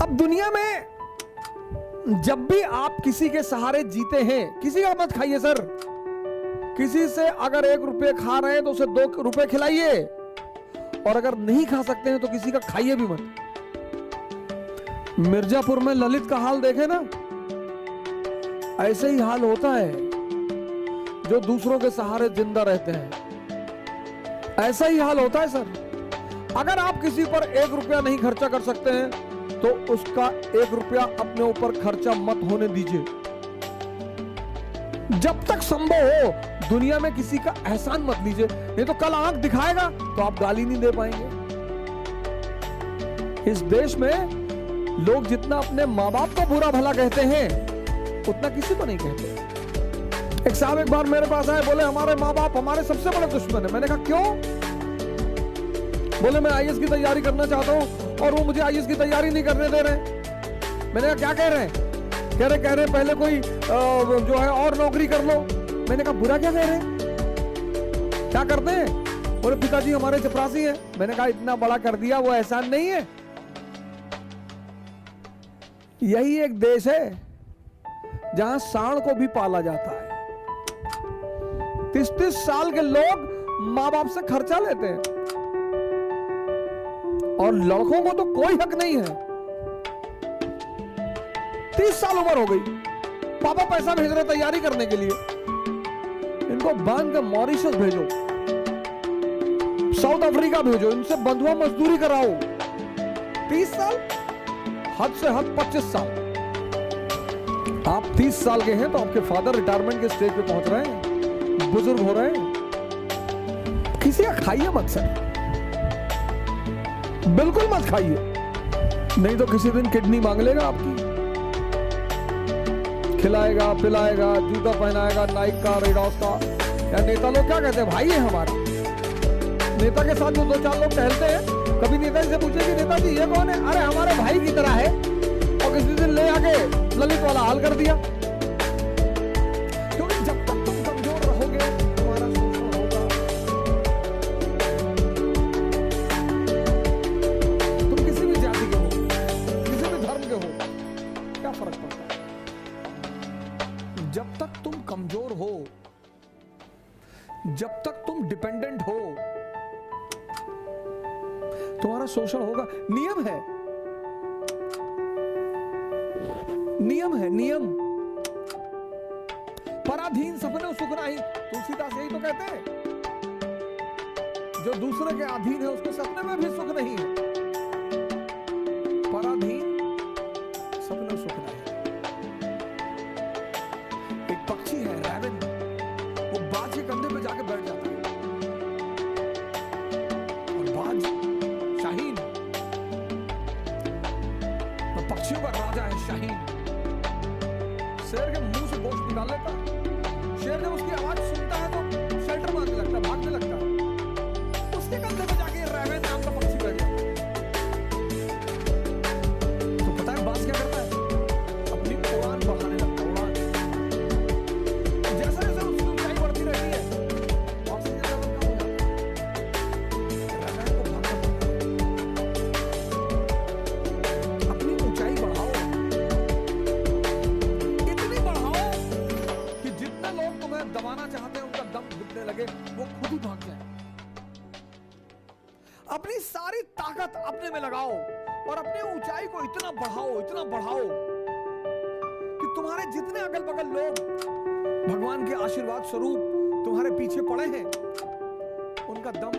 अब दुनिया में जब भी आप किसी के सहारे जीते हैं, किसी का मत खाइए सर। किसी से अगर 1 रुपये खा रहे हैं तो उसे 2 रुपये खिलाइए, और अगर नहीं खा सकते हैं तो किसी का खाइए भी मत। मिर्जापुर में ललित का हाल देखे ना, ऐसे ही हाल होता है जो दूसरों के सहारे जिंदा रहते हैं। ऐसा ही हाल होता है सर। अगर आप किसी पर 1 रुपया नहीं खर्चा कर सकते हैं तो उसका 1 रुपया अपने ऊपर खर्चा मत होने दीजिए। जब तक संभव हो दुनिया में किसी का एहसान मत लीजिए, नहीं तो कल आंख दिखाएगा तो आप गाली नहीं दे पाएंगे। इस देश में लोग जितना अपने माँ बाप को बुरा भला कहते हैं उतना किसी को नहीं कहते। एक साहब एक बार मेरे पास आए, बोले हमारे माँ बाप हमारे सबसे बड़े दुश्मन है। मैंने कहा क्यों? बोले मैं आईएएस की तैयारी करना चाहता हूं और वो मुझे आईएएस की तैयारी नहीं करने दे रहे। मैंने कहा क्या कह रहे हैं? कह रहे पहले कोई जो है और नौकरी कर लो। मैंने कहा बुरा क्या कह रहे हैं, क्या करते हैं? बोले पिताजी हमारे चपरासी हैं। मैंने कहा इतना बड़ा कर दिया, वो एहसान नहीं है। यही एक देश है जहां सांड को भी पाला जाता है। 30-30 साल के लोग मां बाप से खर्चा लेते हैं और लड़कों को तो कोई हक नहीं है। 30 साल उम्र हो गई, पापा पैसा भेज रहे तैयारी करने के लिए, इनको बांध के मॉरिशस भेजो, साउथ अफ्रीका भेजो, इनसे बंधुआ मजदूरी कराओ। 30 साल, हद से हद 25 साल। आप 30 साल के हैं तो आपके फादर रिटायरमेंट के स्टेज पे पहुंच रहे हैं, बुजुर्ग हो रहे हैं। किसी का खाइए मत सर, बिल्कुल मत खाइए, नहीं तो किसी दिन किडनी मांग लेगा आपकी। खिलाएगा पिलाएगा, जूता पहनाएगा नाइक का, रेडॉस का। या नेता लोग क्या कहते हैं, भाई है हमारे। नेता के साथ जो 2-4 लोग टहलते हैं, कभी नेताजी से पूछे कि नेताजी ये कौन है? अरे हमारे भाई की तरह है। और किसी दिन ले आके ललित वाला हाल कर दिया। क्योंकि जब तक तुम कमजोर रहोगे तुम्हारा शोषण होगा। तुम किसी भी जाति के हो, किसी भी धर्म के हो, क्या फर्क पड़ता है? जब तक तुम कमजोर हो, जब तक तुम डिपेंडेंट हो, तुम्हारा शोषण होगा। नियम है, नियम है, नियम। पराधीन सपने सुख नाही, तुलसीदास यही तो कहते हैं। जो दूसरे के अधीन है उसके सपने में भी सुख नहीं है। पराधीन सपने सुख नहीं। एक पक्षी है रैवन, वो बाज के कंधे पे जाके बैठ जाता है और बाज शाहीन, पक्षियों का राजा है शाहीन। शेर के मुंह से गोश्त निकाल लेता है। शेर जब उसकी आवाज सुनता है तो शेल्टर मारने लगता है, भागने लगता है। उसके कंधे पे जाके रैवन नाम का पक्षी बैठ जाता है। तो पता है बाज क्या करता है? अपनी उड़ान बढ़ाने लगता है, उड़ान। जैसे जैसे उसकी ऊंचाई बढ़ती रहती है, ऑक्सीजन लेवल कम हो जाता है। रैवन को भागना पड़ता है। अपनी ऊंचाई बढ़ाओ, दबाना चाहते हैं उनका दम घुटने लगे, वो खुद ही भाग जाए। अपनी सारी ताकत अपने में लगाओ और अपनी ऊंचाई को इतना बढ़ाओ कि तुम्हारे जितने अगल बगल लोग भगवान के आशीर्वाद स्वरूप तुम्हारे पीछे पड़े हैं, उनका दम